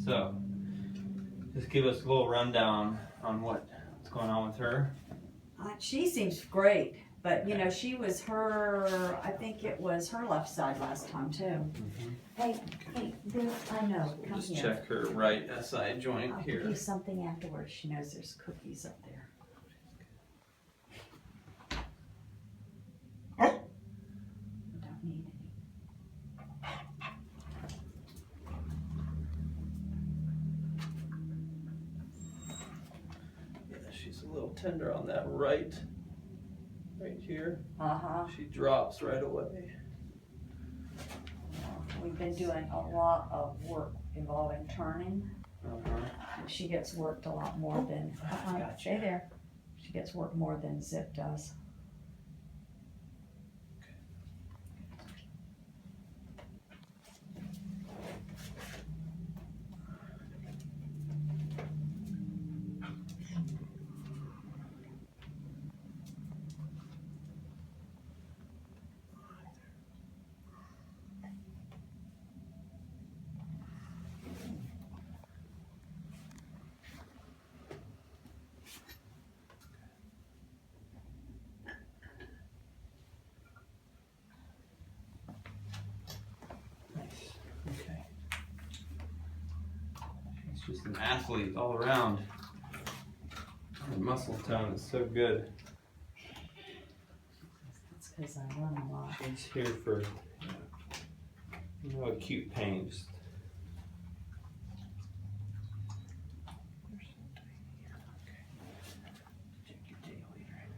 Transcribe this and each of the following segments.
So, just give us a little rundown on what's going on with her. She seems great, but you know, she was I think it was her left side last time too. Mm-hmm. Hey, Bill, I know. So we'll Come just here. check her right SI joint I'll here. give you something afterwards. She knows there's cookies up there. I don't need any. Yeah, she's a little tender on that right here. Uh-huh. She drops right away. We've been doing a lot of work involving turning. Uh-huh. She gets worked a lot more than, stay there. She gets worked more than Zip does. Okay. She's just an athlete all around. Her muscle tone is so good. That's because I run a lot. She's here for no acute pain. Just check your tail here.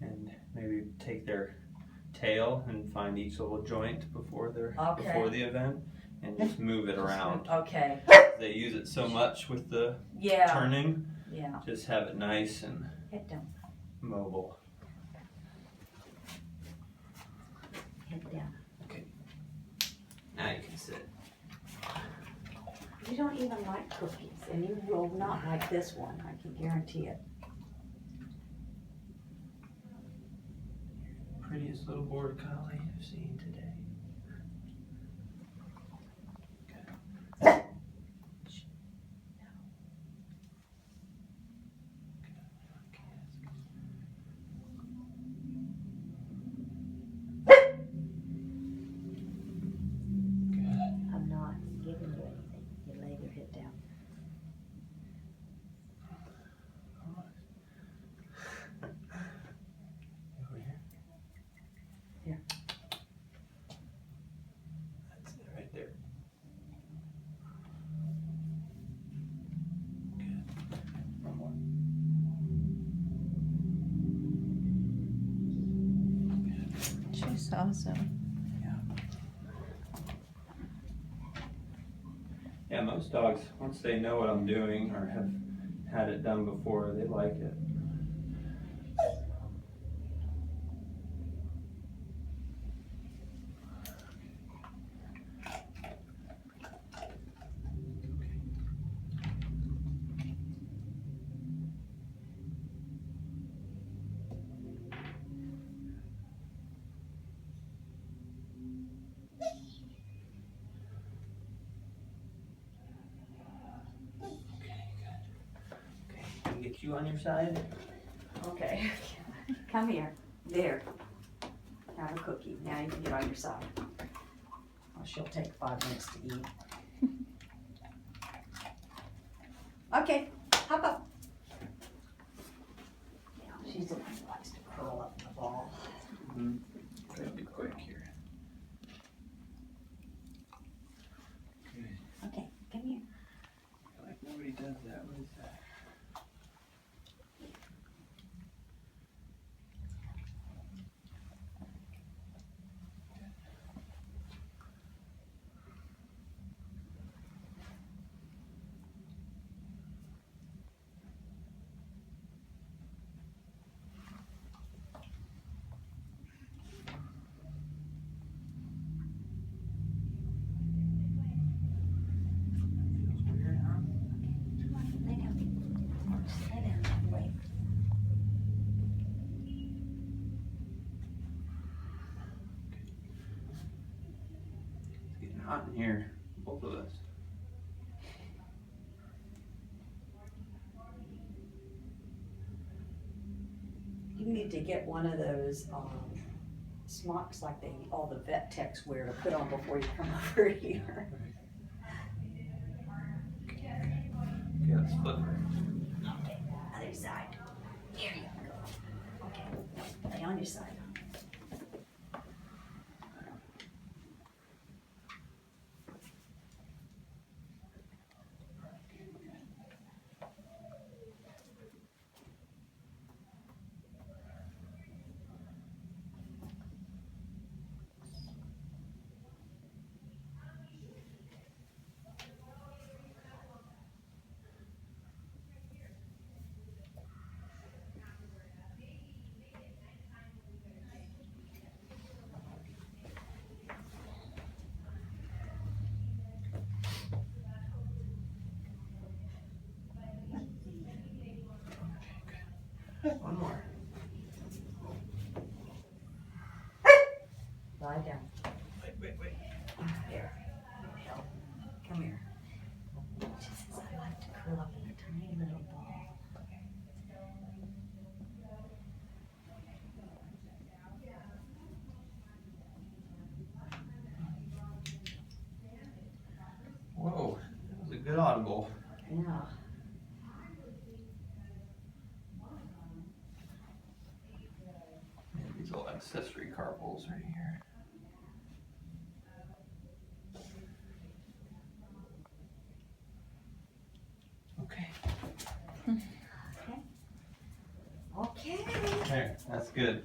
And maybe take their tail and find each little joint before the event and just move it around. Okay. They use it so much with the Yeah. turning. Yeah. Just have it nice and Head down. mobile. Head down. Okay. Now you can sit. You don't even like cookies, and you will not like this one. I can guarantee it. Prettiest little Border Collie I've seen today. I'm not giving you anything. You lay your head down. Over here? Here. That's it right there. Good. One more. She's awesome. Yeah, most dogs, once they know what I'm doing or have had it done before, they like it. Get you on your side. Okay. Come here. There. Have a cookie. Now you can get on your side. Well, she'll take 5 minutes to eat. Okay. Hop up. Yeah, she's the one who likes to curl up in the ball. Mm-hmm. Try to be quick here. Good. Okay, come here. Like nobody does that. What is that? hot in here, both of us. You need to get one of those smocks like all the vet techs wear to put on before you come over here. Yeah, let's flip her. Okay, other side. Here you go. Okay, lay on your side. One more. Lie down. Wait. Here. Come here. Just as I like to curl up in a tiny little ball. Whoa, that was a good audible. Yeah. These little accessory carpals right here. Okay. Okay. There, that's good.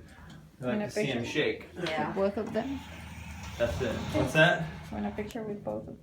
I like Want a to see him picture? shake. Yeah. Both of them. That's it. What's that? Want a picture with both of them?